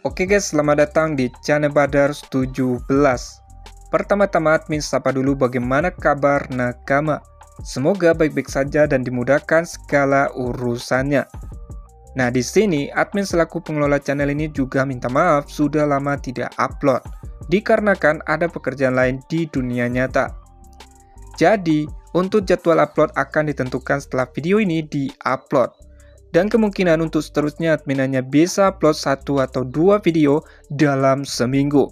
Oke guys, selamat datang di channel Badars 17. Pertama-tama admin sapa dulu bagaimana kabar nakama. Semoga baik-baik saja dan dimudahkan segala urusannya. Nah, di sini admin selaku pengelola channel ini juga minta maaf sudah lama tidak upload dikarenakan ada pekerjaan lain di dunia nyata. Jadi, untuk jadwal upload akan ditentukan setelah video ini di-upload. Dan kemungkinan untuk seterusnya admin hanya bisa upload 1 atau 2 video dalam seminggu.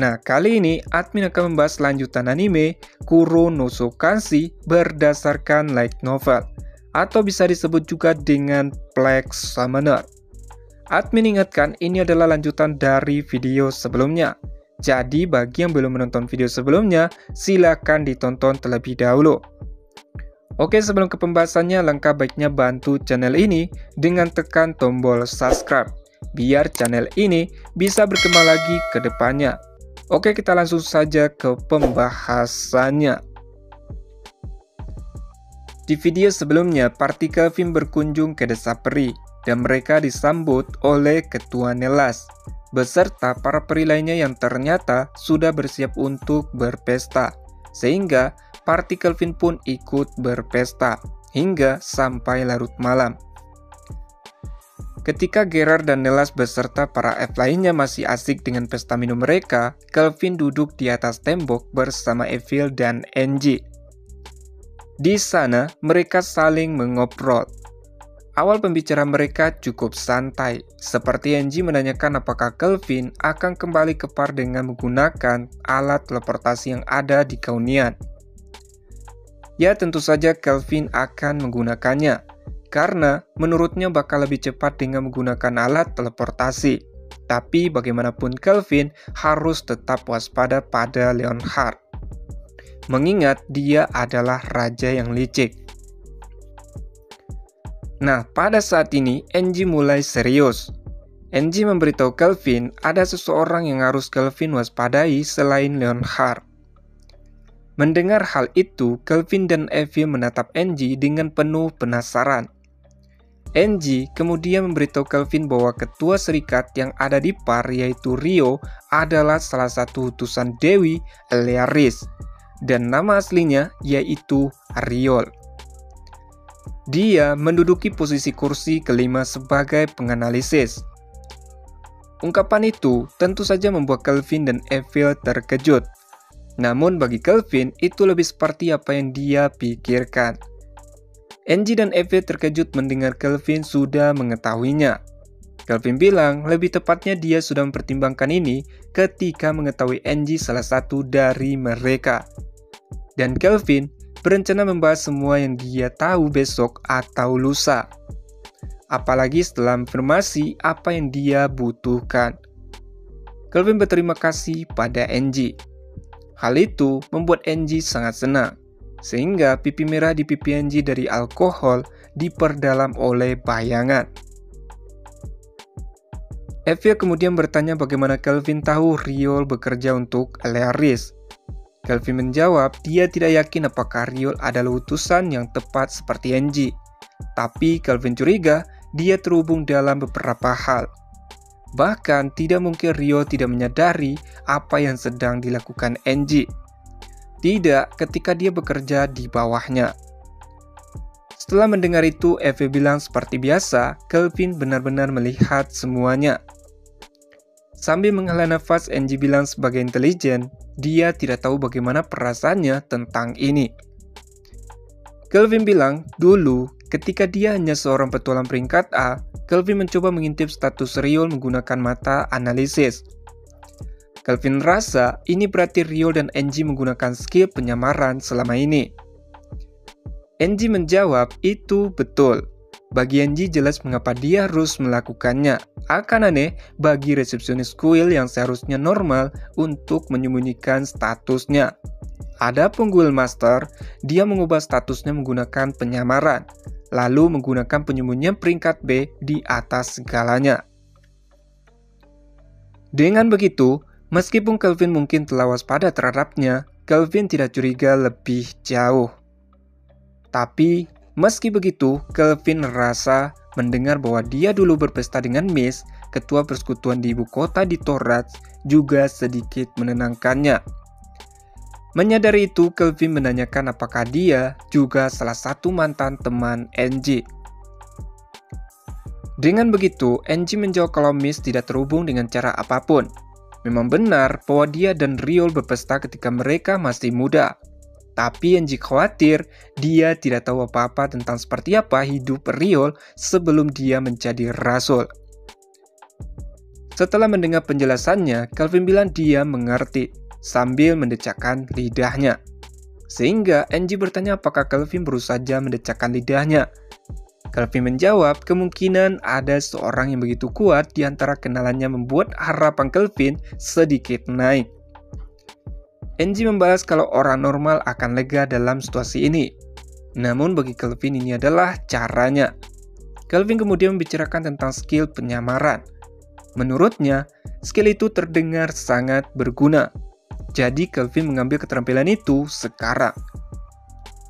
Nah, kali ini admin akan membahas lanjutan anime Kuro no Kanshi berdasarkan light novel, atau bisa disebut juga dengan Black Summoner. Admin ingatkan ini adalah lanjutan dari video sebelumnya. Jadi bagi yang belum menonton video sebelumnya, silakan ditonton terlebih dahulu. Oke, sebelum ke pembahasannya, langkah baiknya bantu channel ini dengan tekan tombol subscribe, biar channel ini bisa berkembang lagi ke depannya. Oke, kita langsung saja ke pembahasannya. Di video sebelumnya, party Kelvin berkunjung ke desa peri, dan mereka disambut oleh Ketua Nelas, beserta para peri lainnya yang ternyata sudah bersiap untuk berpesta, sehingga party Kelvin pun ikut berpesta, hingga sampai larut malam. Ketika Gerard dan Nelas beserta para F lainnya masih asik dengan pesta minum mereka, Kelvin duduk di atas tembok bersama Evil dan Angie. Di sana, mereka saling mengobrol. Awal pembicaraan mereka cukup santai, seperti Angie menanyakan apakah Kelvin akan kembali ke par dengan menggunakan alat teleportasi yang ada di Kaunian. Ya, tentu saja Kelvin akan menggunakannya, karena menurutnya bakal lebih cepat dengan menggunakan alat teleportasi. Tapi bagaimanapun Kelvin harus tetap waspada pada Leonhard, mengingat dia adalah raja yang licik. Nah, pada saat ini Angie mulai serius. Angie memberitahu Kelvin ada seseorang yang harus Kelvin waspadai selain Leonhard. Mendengar hal itu, Kelvin dan Evil menatap Angie dengan penuh penasaran. Angie kemudian memberitahu Kelvin bahwa ketua serikat yang ada di par, yaitu Rio, adalah salah satu utusan Dewi Elearis, dan nama aslinya yaitu Riol. Dia menduduki posisi kursi kelima sebagai penganalisis. Ungkapan itu tentu saja membuat Kelvin dan Evil terkejut. Namun bagi Kelvin, itu lebih seperti apa yang dia pikirkan. Angie dan Evil terkejut mendengar Kelvin sudah mengetahuinya. Kelvin bilang lebih tepatnya dia sudah mempertimbangkan ini ketika mengetahui Angie salah satu dari mereka. Dan Kelvin berencana membahas semua yang dia tahu besok atau lusa. Apalagi setelah informasi apa yang dia butuhkan. Kelvin berterima kasih pada Angie. Hal itu membuat Angie sangat senang, sehingga pipi merah di pipi Angie dari alkohol diperdalam oleh bayangan. Evil kemudian bertanya bagaimana Kelvin tahu Riol bekerja untuk Elearis. Kelvin menjawab dia tidak yakin apakah Riol adalah utusan yang tepat seperti Angie. Tapi Kelvin curiga dia terhubung dalam beberapa hal. Bahkan tidak mungkin Rio tidak menyadari apa yang sedang dilakukan Angie. Tidak ketika dia bekerja di bawahnya. Setelah mendengar itu, Eve bilang seperti biasa, Kelvin benar-benar melihat semuanya. Sambil menghela nafas, Angie bilang sebagai intelijen, dia tidak tahu bagaimana perasaannya tentang ini. Kelvin bilang, dulu ketika dia hanya seorang petualang peringkat A, Kelvin mencoba mengintip status Riol menggunakan mata analisis. Kelvin rasa ini berarti Riol dan Angie menggunakan skill penyamaran selama ini. Angie menjawab itu betul. Bagi Angie jelas mengapa dia harus melakukannya. Akan aneh bagi resepsionis kuil yang seharusnya normal untuk menyembunyikan statusnya. Adapun Guild Master, dia mengubah statusnya menggunakan penyamaran, lalu menggunakan penyembunyian peringkat B di atas segalanya. Dengan begitu, meskipun Kelvin mungkin telah waspada terhadapnya, Kelvin tidak curiga lebih jauh. Tapi, meski begitu, Kelvin merasa mendengar bahwa dia dulu berpesta dengan Miss ketua persekutuan di ibu kota di Thorath, juga sedikit menenangkannya. Menyadari itu, Kelvin menanyakan apakah dia juga salah satu mantan teman Angie. Dengan begitu, Angie menjawab kalau Miss tidak terhubung dengan cara apapun. Memang benar bahwa dia dan Riol berpesta ketika mereka masih muda. Tapi Angie khawatir dia tidak tahu apa-apa tentang seperti apa hidup Riol sebelum dia menjadi rasul. Setelah mendengar penjelasannya, Kelvin bilang dia mengerti sambil mendecakkan lidahnya. Sehingga Angie bertanya apakah Kelvin baru saja mendecakkan lidahnya. Kelvin menjawab kemungkinan ada seorang yang begitu kuat di antara kenalannya membuat harapan Kelvin sedikit naik. Angie membalas kalau orang normal akan lega dalam situasi ini. Namun bagi Kelvin ini adalah caranya. Kelvin kemudian membicarakan tentang skill penyamaran. Menurutnya, skill itu terdengar sangat berguna. Jadi Kelvin mengambil keterampilan itu sekarang.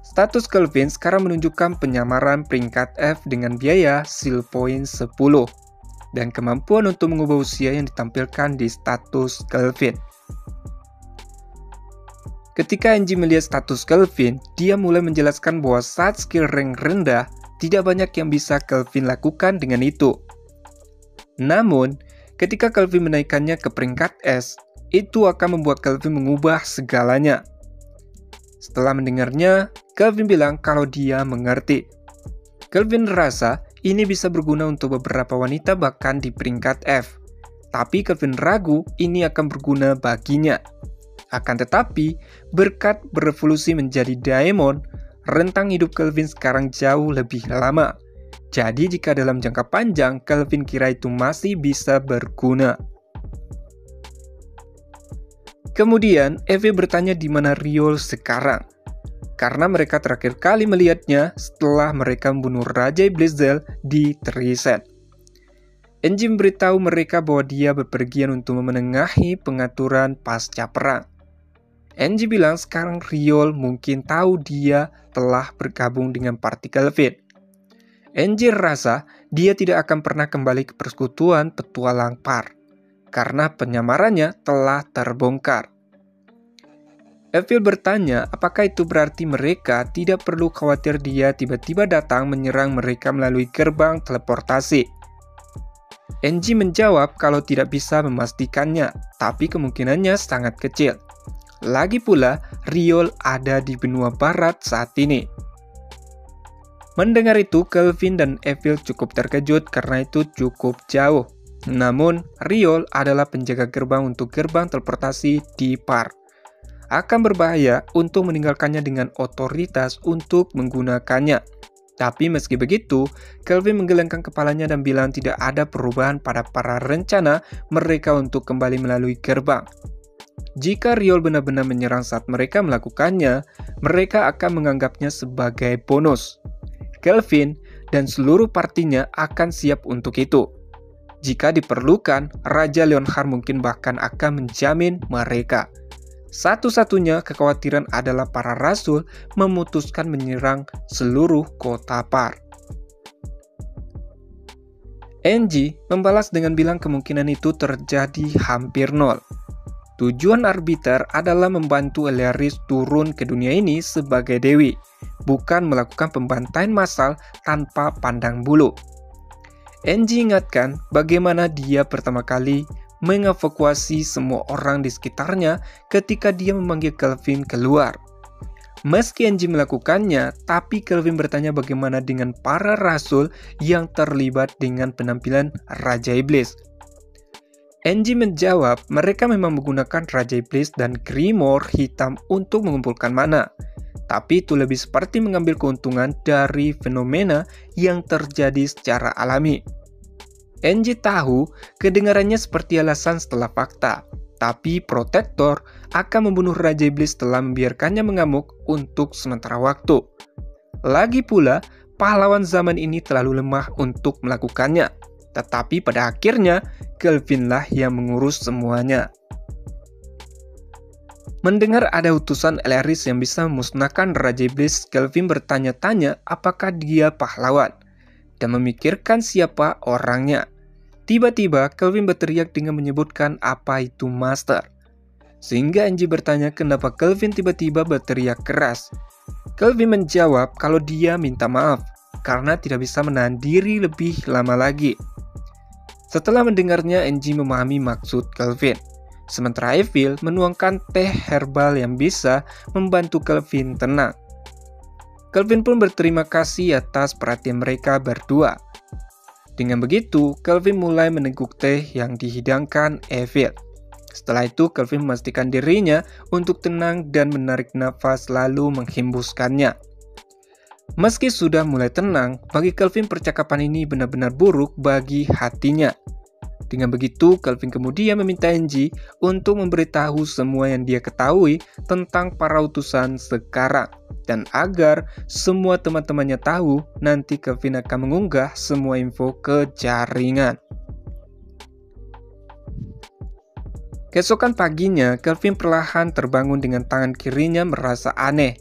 Status Kelvin sekarang menunjukkan penyamaran peringkat F dengan biaya skill point 10 dan kemampuan untuk mengubah usia yang ditampilkan di status Kelvin. Ketika Angie melihat status Kelvin, dia mulai menjelaskan bahwa saat skill rank rendah, tidak banyak yang bisa Kelvin lakukan dengan itu. Namun, ketika Kelvin menaikkannya ke peringkat S, itu akan membuat Kelvin mengubah segalanya. Setelah mendengarnya, Kelvin bilang kalau dia mengerti. Kelvin rasa ini bisa berguna untuk beberapa wanita bahkan di peringkat F. Tapi Kelvin ragu ini akan berguna baginya. Akan tetapi, berkat berevolusi menjadi Daemon, rentang hidup Kelvin sekarang jauh lebih lama. Jadi jika dalam jangka panjang, Kelvin kira itu masih bisa berguna. Kemudian, Eve bertanya di mana Riol sekarang. Karena mereka terakhir kali melihatnya setelah mereka membunuh Raja Iblis Zell di Triset. Angie memberitahu mereka bahwa dia bepergian untuk memenengahi pengaturan pasca perang. Angie bilang sekarang Riol mungkin tahu dia telah bergabung dengan parti Kelvin. Angie rasa dia tidak akan pernah kembali ke persekutuan petualang Par, karena penyamarannya telah terbongkar. Evil bertanya apakah itu berarti mereka tidak perlu khawatir dia tiba-tiba datang menyerang mereka melalui gerbang teleportasi. Angie menjawab kalau tidak bisa memastikannya, tapi kemungkinannya sangat kecil. Lagi pula, Riol ada di benua barat saat ini. Mendengar itu, Kelvin dan Evil cukup terkejut karena itu cukup jauh. Namun, Riol adalah penjaga gerbang untuk gerbang teleportasi di Par. Akan berbahaya untuk meninggalkannya dengan otoritas untuk menggunakannya. Tapi meski begitu, Kelvin menggelengkan kepalanya dan bilang tidak ada perubahan pada para rencana mereka untuk kembali melalui gerbang. Jika Riol benar-benar menyerang saat mereka melakukannya, mereka akan menganggapnya sebagai bonus. Kelvin dan seluruh partinya akan siap untuk itu. Jika diperlukan, Raja Leonhard mungkin bahkan akan menjamin mereka. Satu-satunya kekhawatiran adalah para rasul memutuskan menyerang seluruh kota Par. Angie membalas dengan bilang kemungkinan itu terjadi hampir nol. Tujuan Arbiter adalah membantu Elyaris turun ke dunia ini sebagai dewi, bukan melakukan pembantaian massal tanpa pandang bulu. Angie ingatkan bagaimana dia pertama kali mengevakuasi semua orang di sekitarnya ketika dia memanggil Kelvin keluar. Meski Angie melakukannya, tapi Kelvin bertanya bagaimana dengan para rasul yang terlibat dengan penampilan Raja Iblis. Angie menjawab mereka memang menggunakan Raja Iblis dan Grimoire hitam untuk mengumpulkan mana. Tapi itu lebih seperti mengambil keuntungan dari fenomena yang terjadi secara alami. Angie tahu kedengarannya seperti alasan setelah fakta, tapi Protektor akan membunuh Raja Iblis setelah membiarkannya mengamuk untuk sementara waktu. Lagi pula, pahlawan zaman ini terlalu lemah untuk melakukannya, tetapi pada akhirnya Kelvinlah yang mengurus semuanya. Mendengar ada utusan Elyaris yang bisa memusnahkan Raja Iblis, Kelvin bertanya-tanya apakah dia pahlawan dan memikirkan siapa orangnya. Tiba-tiba Kelvin berteriak dengan menyebutkan apa itu master. Sehingga Angie bertanya kenapa Kelvin tiba-tiba berteriak keras. Kelvin menjawab kalau dia minta maaf karena tidak bisa menahan diri lebih lama lagi. Setelah mendengarnya, Angie memahami maksud Kelvin. Sementara Evil menuangkan teh herbal yang bisa membantu Kelvin tenang. Kelvin pun berterima kasih atas perhatian mereka berdua. Dengan begitu, Kelvin mulai meneguk teh yang dihidangkan Evil. Setelah itu, Kelvin memastikan dirinya untuk tenang dan menarik nafas lalu menghembuskannya. Meski sudah mulai tenang, bagi Kelvin percakapan ini benar-benar buruk bagi hatinya. Dengan begitu, Kelvin kemudian meminta Angie untuk memberitahu semua yang dia ketahui tentang para utusan sekarang. Dan agar semua teman-temannya tahu, nanti Kelvin akan mengunggah semua info ke jaringan. Keesokan paginya, Kelvin perlahan terbangun dengan tangan kirinya merasa aneh.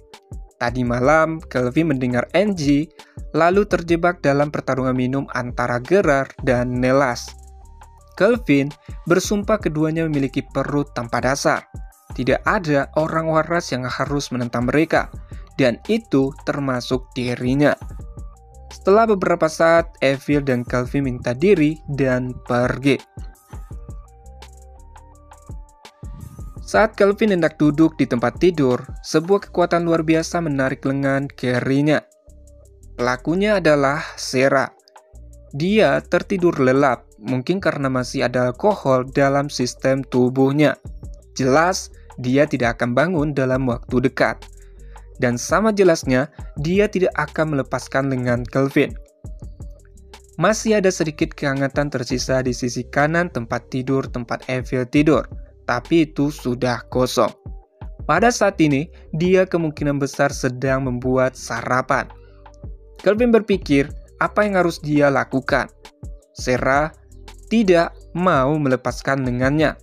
Tadi malam, Kelvin mendengar Angie lalu terjebak dalam pertarungan minum antara Gerard dan Nelas. Kelvin bersumpah keduanya memiliki perut tanpa dasar. Tidak ada orang waras yang harus menentang mereka, dan itu termasuk dirinya. Setelah beberapa saat, Evil dan Kelvin minta diri dan pergi. Saat Kelvin hendak duduk di tempat tidur, sebuah kekuatan luar biasa menarik lengan kirinya. Pelakunya adalah Sarah. Dia tertidur lelap, mungkin karena masih ada alkohol dalam sistem tubuhnya. Jelas, dia tidak akan bangun dalam waktu dekat. Dan sama jelasnya, dia tidak akan melepaskan lengan Kelvin. Masih ada sedikit kehangatan tersisa di sisi kanan tempat tidur tempat Evil tidur, tapi itu sudah kosong. Pada saat ini, dia kemungkinan besar sedang membuat sarapan. Kelvin berpikir, apa yang harus dia lakukan? Sarah tidak mau melepaskan lengannya.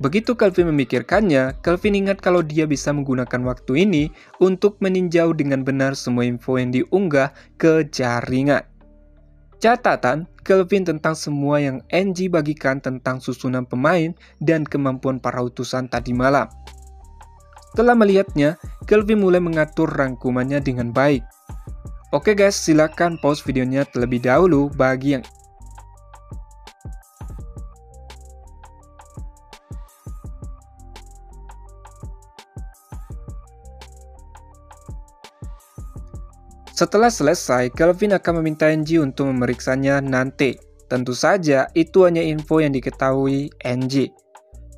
Begitu Kelvin memikirkannya, Kelvin ingat kalau dia bisa menggunakan waktu ini untuk meninjau dengan benar semua info yang diunggah ke jaringan. Catatan Kelvin tentang semua yang Angie bagikan tentang susunan pemain dan kemampuan para utusan tadi malam. Setelah melihatnya, Kelvin mulai mengatur rangkumannya dengan baik. Oke guys, silakan pause videonya terlebih dahulu bagi yang Setelah selesai, Kelvin akan meminta Angie untuk memeriksanya nanti. Tentu saja, itu hanya info yang diketahui Angie.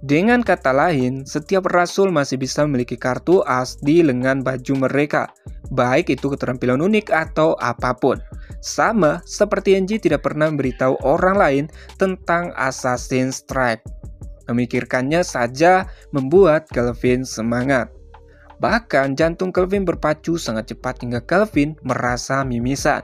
Dengan kata lain, setiap rasul masih bisa memiliki kartu as di lengan baju mereka, baik itu keterampilan unik atau apapun. Sama seperti Angie tidak pernah memberitahu orang lain tentang Assassin's Strike. Memikirkannya saja membuat Kelvin semangat. Bahkan jantung Kelvin berpacu sangat cepat hingga Kelvin merasa mimisan.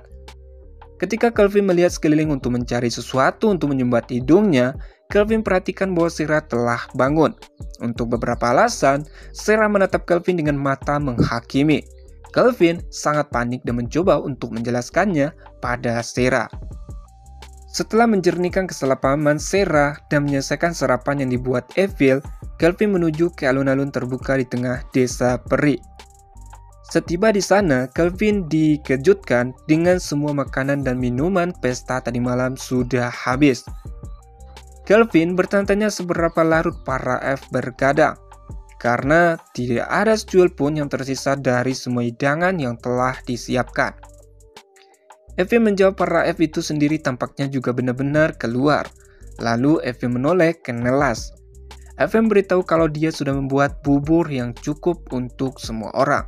Ketika Kelvin melihat sekeliling untuk mencari sesuatu untuk menyumbat hidungnya, Kelvin perhatikan bahwa Sarah telah bangun. Untuk beberapa alasan, Sarah menatap Kelvin dengan mata menghakimi. Kelvin sangat panik dan mencoba untuk menjelaskannya pada Sarah. Setelah menjernihkan kesalahpahaman Sarah dan menyelesaikan sarapan yang dibuat Evil, Kelvin menuju ke alun-alun terbuka di tengah desa peri. Setiba di sana, Kelvin dikejutkan dengan semua makanan dan minuman pesta tadi malam sudah habis. Kelvin bertanya-tanya seberapa larut para F bergadang, karena tidak ada secuil pun yang tersisa dari semua hidangan yang telah disiapkan. Evil menjawab para F itu sendiri tampaknya juga benar-benar keluar. Lalu Evil menoleh ke Nelas. Evil memberitahu kalau dia sudah membuat bubur yang cukup untuk semua orang.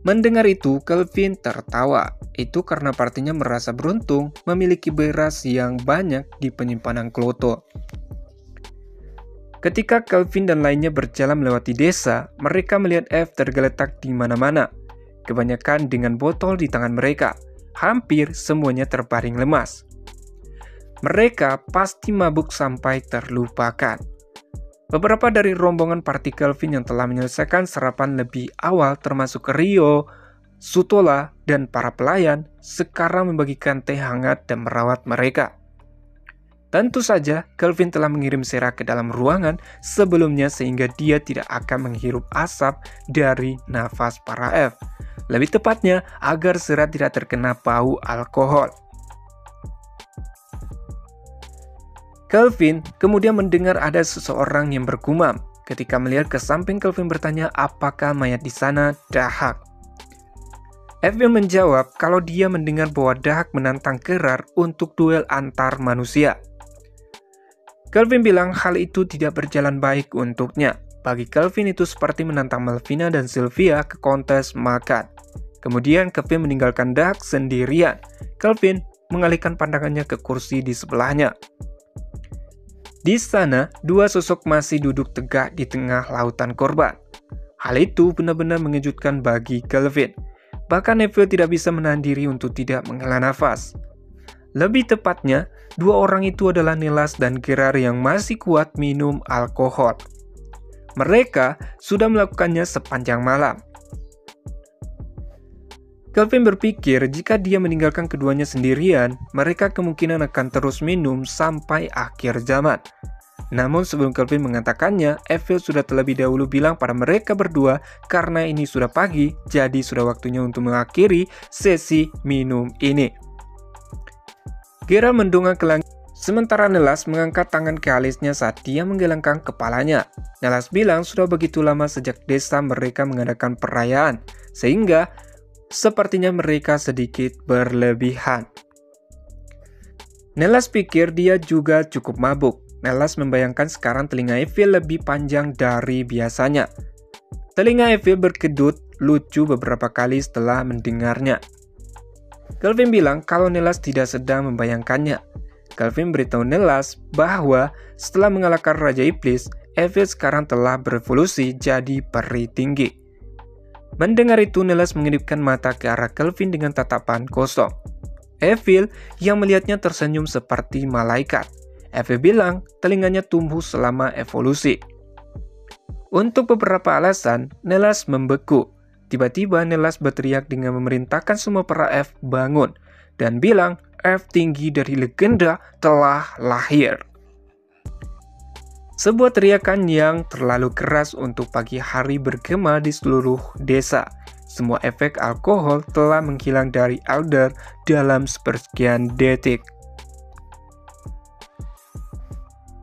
Mendengar itu, Kelvin tertawa. Itu karena partinya merasa beruntung memiliki beras yang banyak di penyimpanan Kloto. Ketika Kelvin dan lainnya berjalan melewati desa, mereka melihat F tergeletak di mana-mana. Kebanyakan dengan botol di tangan mereka. Hampir semuanya terbaring lemas. Mereka pasti mabuk sampai terlupakan. Beberapa dari rombongan party Kelvin yang telah menyelesaikan sarapan lebih awal termasuk Rio, Sutola, dan para pelayan sekarang membagikan teh hangat dan merawat mereka. Tentu saja, Kelvin telah mengirim Sarah ke dalam ruangan sebelumnya sehingga dia tidak akan menghirup asap dari nafas para F. Lebih tepatnya, agar Sarah tidak terkena bau alkohol. Kelvin kemudian mendengar ada seseorang yang bergumam. Ketika melihat ke samping, Kelvin bertanya apakah mayat di sana Dahak. Evil menjawab kalau dia mendengar bahwa Dahak menantang Gerard untuk duel antar manusia. Kelvin bilang hal itu tidak berjalan baik untuknya. Bagi Kelvin itu seperti menantang Melvina dan Sylvia ke kontes makan. Kemudian Kelvin meninggalkan Dahak sendirian. Kelvin mengalihkan pandangannya ke kursi di sebelahnya. Di sana, dua sosok masih duduk tegak di tengah lautan korban. Hal itu benar-benar mengejutkan bagi Kelvin. Bahkan Neville tidak bisa menahan diri untuk tidak menghela nafas. Lebih tepatnya, dua orang itu adalah Nelas dan Gerard yang masih kuat minum alkohol. Mereka sudah melakukannya sepanjang malam. Kelvin berpikir jika dia meninggalkan keduanya sendirian, mereka kemungkinan akan terus minum sampai akhir zaman. Namun sebelum Kelvin mengatakannya, Evil sudah terlebih dahulu bilang pada mereka berdua karena ini sudah pagi, jadi sudah waktunya untuk mengakhiri sesi minum ini. Gerard mendongak ke langit, sementara Nelas mengangkat tangan ke alisnya saat dia menggelengkan kepalanya. Nelas bilang sudah begitu lama sejak desa mereka mengadakan perayaan, sehingga sepertinya mereka sedikit berlebihan. Nelas pikir dia juga cukup mabuk. Nelas membayangkan sekarang telinga Evil lebih panjang dari biasanya. Telinga Evil berkedut lucu beberapa kali setelah mendengarnya. Kelvin bilang kalau Nelas tidak sedang membayangkannya. Kelvin beritahu Nelas bahwa setelah mengalahkan Raja Iblis, Evil sekarang telah berevolusi jadi peri tinggi. Mendengar itu, Nelas mengedipkan mata ke arah Kelvin dengan tatapan kosong. Evil yang melihatnya tersenyum seperti malaikat. Evil bilang telinganya tumbuh selama evolusi. Untuk beberapa alasan, Nelas membeku. Tiba-tiba Nelas berteriak dengan memerintahkan semua para F bangun dan bilang F tinggi dari legenda telah lahir. Sebuah teriakan yang terlalu keras untuk pagi hari bergema di seluruh desa. Semua efek alkohol telah menghilang dari Alder dalam sepersekian detik.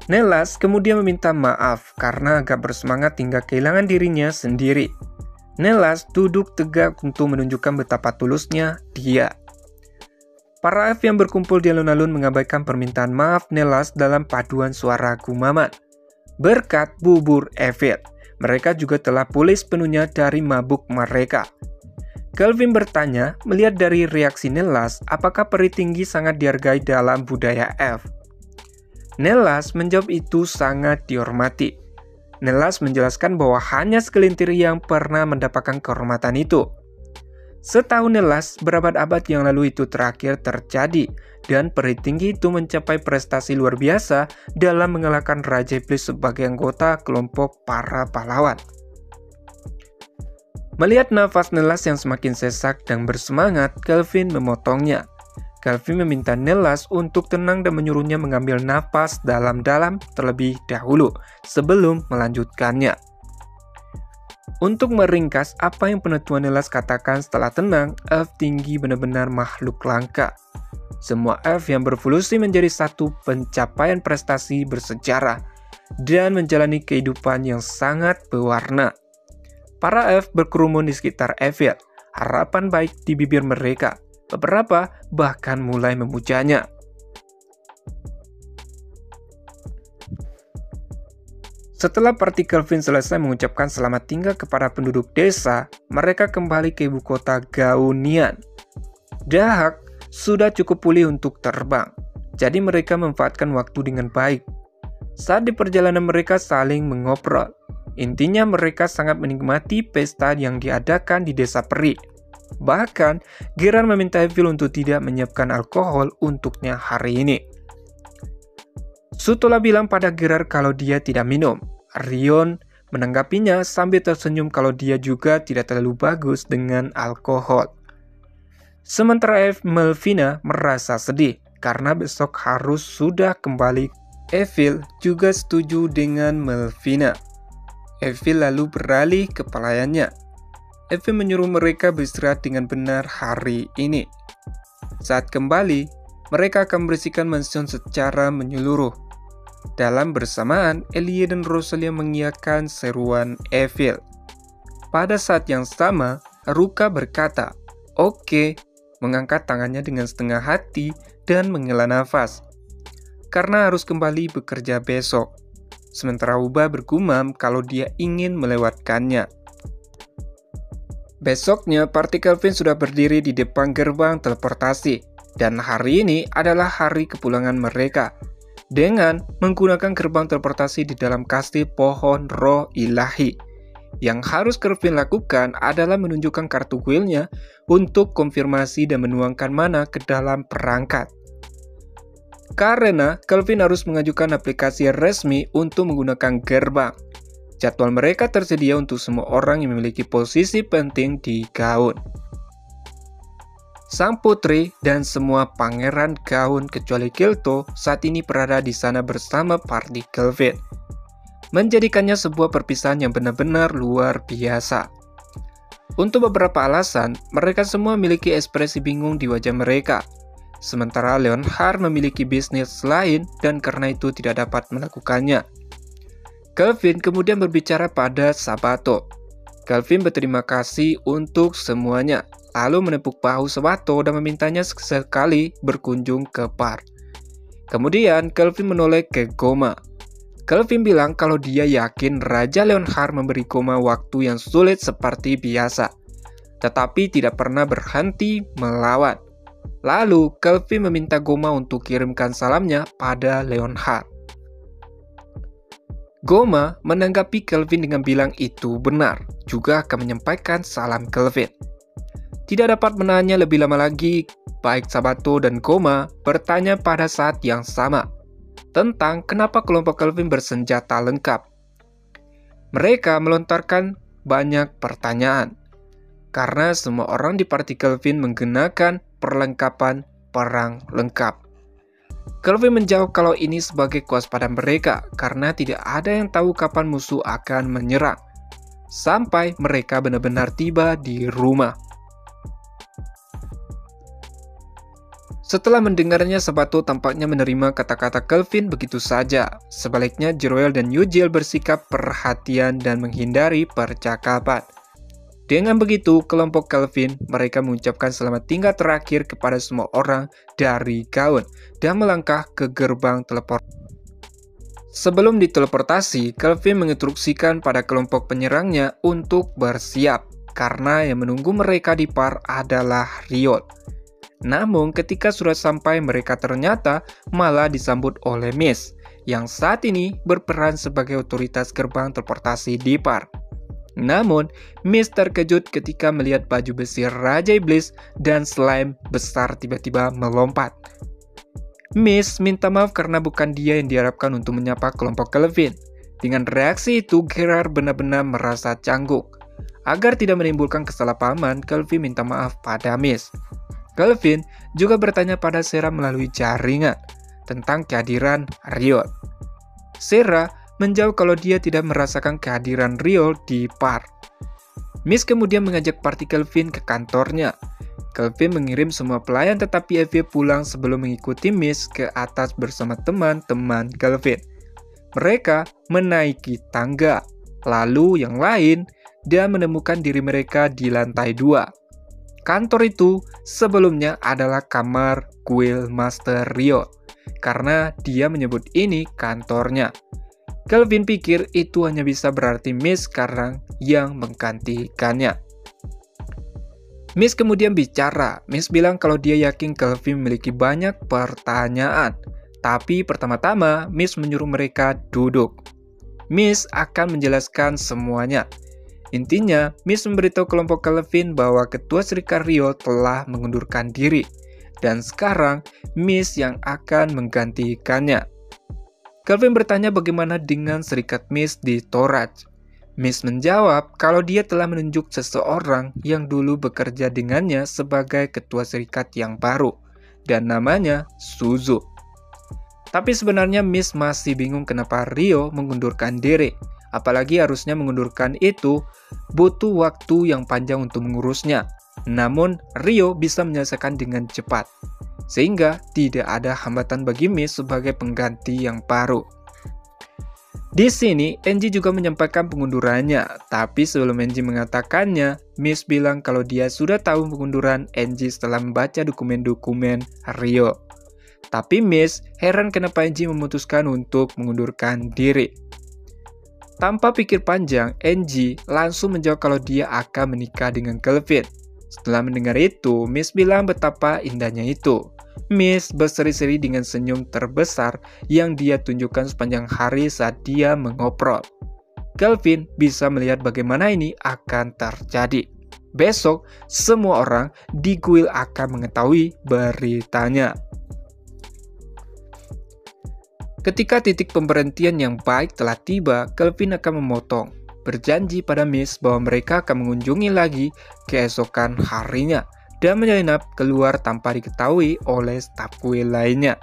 Nelas kemudian meminta maaf karena agak bersemangat hingga kehilangan dirinya sendiri. Nelas duduk tegak untuk menunjukkan betapa tulusnya dia. Para F yang berkumpul di alun-alun mengabaikan permintaan maaf Nelas dalam paduan suara gumaman. Berkat bubur Evil, mereka juga telah pulih sepenuhnya dari mabuk mereka. Kelvin bertanya, melihat dari reaksi Nelas, apakah peri tinggi sangat dihargai dalam budaya F? Nelas menjawab itu sangat dihormati. Nelas menjelaskan bahwa hanya segelintir yang pernah mendapatkan kehormatan itu. Setahu Nelas, berabad-abad yang lalu itu terakhir terjadi, dan peri tinggi itu mencapai prestasi luar biasa dalam mengalahkan Raja Iblis sebagai anggota kelompok para pahlawan. Melihat nafas Nelas yang semakin sesak dan bersemangat, Kelvin memotongnya. Kelvin meminta Nelas untuk tenang dan menyuruhnya mengambil napas dalam-dalam terlebih dahulu sebelum melanjutkannya. Untuk meringkas apa yang penetua Nelas katakan setelah tenang, F tinggi benar-benar makhluk langka. Semua F yang berevolusi menjadi satu pencapaian prestasi bersejarah dan menjalani kehidupan yang sangat berwarna. Para F berkerumun di sekitar Evil, harapan baik di bibir mereka. Beberapa bahkan mulai memujanya. Setelah party Kelvin selesai mengucapkan selamat tinggal kepada penduduk desa, mereka kembali ke ibu kota Gaunian. Dahak sudah cukup pulih untuk terbang, jadi mereka memanfaatkan waktu dengan baik. Saat di perjalanan mereka saling mengobrol. Intinya mereka sangat menikmati pesta yang diadakan di desa peri. Bahkan, Gerard meminta Evil untuk tidak menyiapkan alkohol untuknya hari ini. Sutola bilang pada Gerard kalau dia tidak minum. Rion menanggapinya sambil tersenyum kalau dia juga tidak terlalu bagus dengan alkohol. Sementara Melvina merasa sedih karena besok harus sudah kembali. Evil juga setuju dengan Melvina. Evil lalu beralih ke pelayannya. Evil menyuruh mereka beristirahat dengan benar hari ini. Saat kembali, mereka akan membersihkan mansion secara menyeluruh. Dalam bersamaan, Ellie dan Rosalia mengiyakan seruan Evil. Pada saat yang sama, Ruka berkata, "Oke," mengangkat tangannya dengan setengah hati dan menghela nafas. Karena harus kembali bekerja besok. Sementara Uba bergumam kalau dia ingin melewatkannya. Besoknya, party Kelvin sudah berdiri di depan gerbang teleportasi. Dan hari ini adalah hari kepulangan mereka. Dengan menggunakan gerbang teleportasi di dalam kastil pohon roh ilahi. Yang harus Kelvin lakukan adalah menunjukkan kartu guildnya untuk konfirmasi dan menuangkan mana ke dalam perangkat. Karena Kelvin harus mengajukan aplikasi resmi untuk menggunakan gerbang. Jadwal mereka tersedia untuk semua orang yang memiliki posisi penting di gaun. Sang putri dan semua pangeran gaun kecuali Kilto saat ini berada di sana bersama party Kelvin. Menjadikannya sebuah perpisahan yang benar-benar luar biasa. Untuk beberapa alasan, mereka semua memiliki ekspresi bingung di wajah mereka. Sementara Leonhard memiliki bisnis lain dan karena itu tidak dapat melakukannya. Kelvin kemudian berbicara pada Sabato. Kelvin berterima kasih untuk semuanya, lalu menepuk bahu Sabato dan memintanya sekali berkunjung ke bar. Kemudian Kelvin menoleh ke Goma. Kelvin bilang kalau dia yakin Raja Leonhard memberi Goma waktu yang sulit seperti biasa, tetapi tidak pernah berhenti melawan. Lalu Kelvin meminta Goma untuk kirimkan salamnya pada Leonhard. Goma menanggapi Kelvin dengan bilang itu benar, juga akan menyampaikan salam Kelvin. Tidak dapat menahannya lebih lama lagi, baik Sabato dan Goma bertanya pada saat yang sama tentang kenapa kelompok Kelvin bersenjata lengkap. Mereka melontarkan banyak pertanyaan, karena semua orang di party Kelvin menggunakan perlengkapan perang lengkap. Kelvin menjawab kalau ini sebagai kewaspadaan mereka, karena tidak ada yang tahu kapan musuh akan menyerang, sampai mereka benar-benar tiba di rumah. Setelah mendengarnya, Sabato tampaknya menerima kata-kata Kelvin begitu saja. Sebaliknya, Jeroel dan Eugil bersikap perhatian dan menghindari percakapan. Dengan begitu, kelompok Kelvin, mereka mengucapkan selamat tinggal terakhir kepada semua orang dari gaun dan melangkah ke gerbang teleportasi. Sebelum diteleportasi, Kelvin menginstruksikan pada kelompok penyerangnya untuk bersiap, karena yang menunggu mereka di bar adalah Riol. Namun ketika sudah sampai, mereka ternyata malah disambut oleh Miss, yang saat ini berperan sebagai otoritas gerbang teleportasi di bar. Namun, Miss terkejut ketika melihat baju besi Raja Iblis dan slime besar tiba-tiba melompat. Miss minta maaf karena bukan dia yang diharapkan untuk menyapa kelompok Kelvin. Dengan reaksi itu, Gerard benar-benar merasa canggung. Agar tidak menimbulkan kesalahpahaman, Kelvin minta maaf pada Miss. Kelvin juga bertanya pada Sarah melalui jaringan tentang kehadiran Riol. Sarah menjawab kalau dia tidak merasakan kehadiran Riol di bar. Miss kemudian mengajak party Kelvin ke kantornya. Kelvin mengirim semua pelayan tetapi Evie pulang sebelum mengikuti Miss ke atas bersama teman-teman Kelvin. Mereka menaiki tangga, lalu yang lain dan menemukan diri mereka di lantai 2. Kantor itu sebelumnya adalah kamar Guild Master Riol, karena dia menyebut ini kantornya. Kelvin pikir itu hanya bisa berarti Miss sekarang yang menggantikannya. Miss kemudian bicara. Miss bilang kalau dia yakin Kelvin memiliki banyak pertanyaan. Tapi pertama-tama Miss menyuruh mereka duduk. Miss akan menjelaskan semuanya. Intinya, Miss memberitahu kelompok Kelvin bahwa ketua serikat Riol telah mengundurkan diri. Dan sekarang, Miss yang akan menggantikannya. Kelvin bertanya bagaimana dengan serikat Miss di Torach. Miss menjawab kalau dia telah menunjuk seseorang yang dulu bekerja dengannya sebagai ketua serikat yang baru. dan namanya Suzu. Tapi sebenarnya Miss masih bingung kenapa Rio mengundurkan diri. Apalagi harusnya mengundurkan itu butuh waktu yang panjang untuk mengurusnya. Namun Rio bisa menyelesaikan dengan cepat, sehingga tidak ada hambatan bagi Miss sebagai pengganti yang baru. Di sini, Angie juga menyampaikan pengundurannya, tapi sebelum Angie mengatakannya, Miss bilang kalau dia sudah tahu pengunduran Angie setelah membaca dokumen-dokumen Rio. Tapi Miss heran kenapa Angie memutuskan untuk mengundurkan diri. Tanpa pikir panjang, Angie langsung menjawab kalau dia akan menikah dengan Kelvin. Setelah mendengar itu, Miss bilang betapa indahnya itu. Miss berseri-seri dengan senyum terbesar yang dia tunjukkan sepanjang hari saat dia mengobrol. Kelvin bisa melihat bagaimana ini akan terjadi. Besok, semua orang di kuil akan mengetahui beritanya. Ketika titik pemberhentian yang baik telah tiba, Kelvin akan memotong, berjanji pada Miss bahwa mereka akan mengunjungi lagi keesokan harinya, dan menyelinap keluar tanpa diketahui oleh staf kuil lainnya.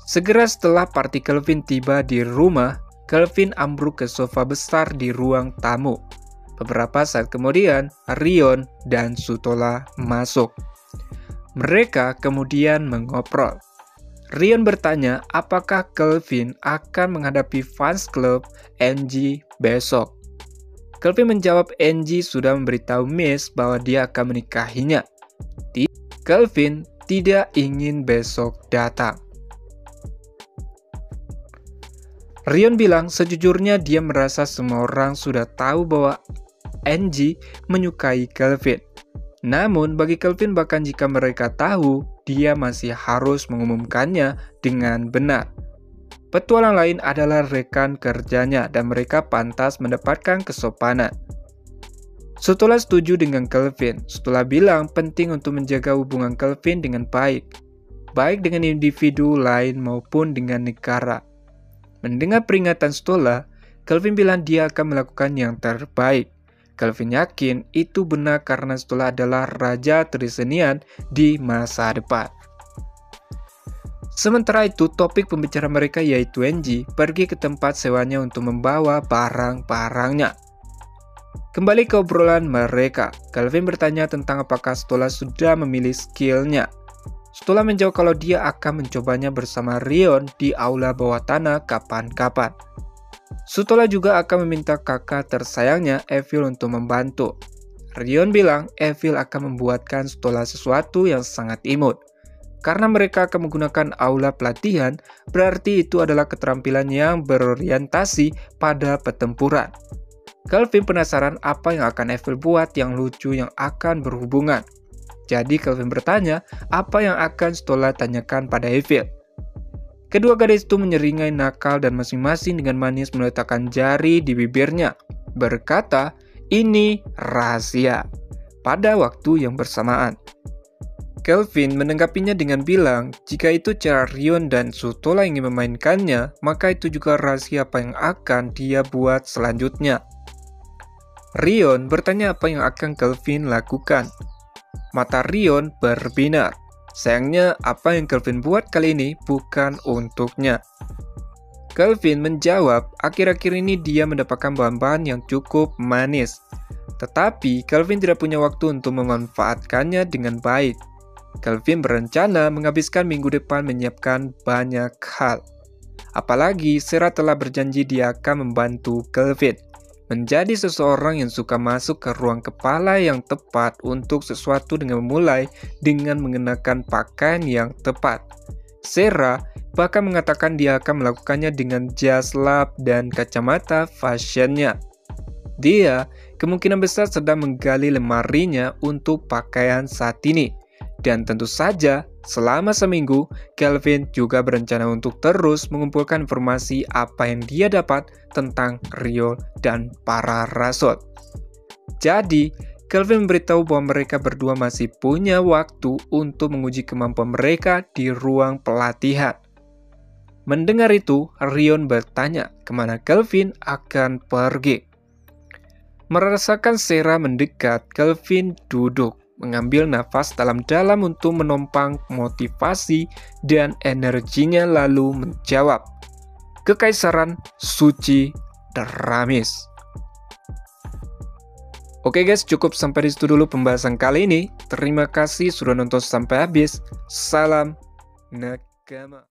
Segera setelah party Kelvin tiba di rumah, Kelvin ambruk ke sofa besar di ruang tamu. Beberapa saat kemudian, Rion dan Sutola masuk. Mereka kemudian mengobrol. Rion bertanya apakah Kelvin akan menghadapi fans club Angie besok. Kelvin menjawab Angie sudah memberitahu Miss bahwa dia akan menikahinya. Kelvin tidak ingin besok datang. Rion bilang sejujurnya dia merasa semua orang sudah tahu bahwa Angie menyukai Kelvin. Namun bagi Kelvin bahkan jika mereka tahu, dia masih harus mengumumkannya dengan benar. Petualang lain adalah rekan kerjanya dan mereka pantas mendapatkan kesopanan. Sutola setuju dengan Kelvin. Sutola bilang penting untuk menjaga hubungan Kelvin dengan baik dengan individu lain maupun dengan negara. Mendengar peringatan Sutola, Kelvin bilang dia akan melakukan yang terbaik. Kelvin yakin itu benar karena Sutola adalah raja Trisenian di masa depan. Sementara itu, topik pembicaraan mereka yaitu Angie pergi ke tempat sewanya untuk membawa barang-barangnya. Kembali ke obrolan mereka, Kelvin bertanya tentang apakah Sutola sudah memilih skillnya. Sutola menjawab kalau dia akan mencobanya bersama Rion di aula bawah tanah kapan-kapan. Sutola juga akan meminta kakak tersayangnya Evil untuk membantu. Rion bilang Evil akan membuatkan Sutola sesuatu yang sangat imut. Karena mereka akan menggunakan aula pelatihan, berarti itu adalah keterampilan yang berorientasi pada pertempuran. Kelvin penasaran apa yang akan Evil buat yang lucu yang akan berhubungan. Jadi Kelvin bertanya apa yang akan Sutola tanyakan pada Evil. Kedua gadis itu menyeringai nakal dan masing-masing dengan manis meletakkan jari di bibirnya, berkata, "Ini rahasia." Pada waktu yang bersamaan, Kelvin menanggapinya dengan bilang, jika itu cara Rion dan Sutola ingin memainkannya, maka itu juga rahasia apa yang akan dia buat selanjutnya. Rion bertanya apa yang akan Kelvin lakukan. Mata Rion berbinar. Sayangnya, apa yang Kelvin buat kali ini bukan untuknya. Kelvin menjawab, akhir-akhir ini dia mendapatkan bahan-bahan yang cukup manis. Tetapi, Kelvin tidak punya waktu untuk memanfaatkannya dengan baik. Kelvin berencana menghabiskan minggu depan menyiapkan banyak hal. Apalagi, Sarah telah berjanji dia akan membantu Kelvin menjadi seseorang yang suka masuk ke ruang kepala yang tepat untuk sesuatu dengan memulai dengan mengenakan pakaian yang tepat. Sarah bahkan mengatakan dia akan melakukannya dengan jas lab dan kacamata fashionnya. Dia kemungkinan besar sedang menggali lemarinya untuk pakaian saat ini. Dan tentu saja, selama seminggu, Kelvin juga berencana untuk terus mengumpulkan informasi apa yang dia dapat tentang Rio dan para rasul. Jadi, Kelvin memberitahu bahwa mereka berdua masih punya waktu untuk menguji kemampuan mereka di ruang pelatihan. Mendengar itu, Rion bertanya kemana Kelvin akan pergi. Merasakan Sarah mendekat, Kelvin duduk. mengambil nafas dalam-dalam untuk menompang motivasi dan energinya lalu menjawab, "Kekaisaran suci Deramis." Oke guys, cukup sampai di situ dulu pembahasan kali ini. Terima kasih sudah nonton sampai habis. Salam nakama.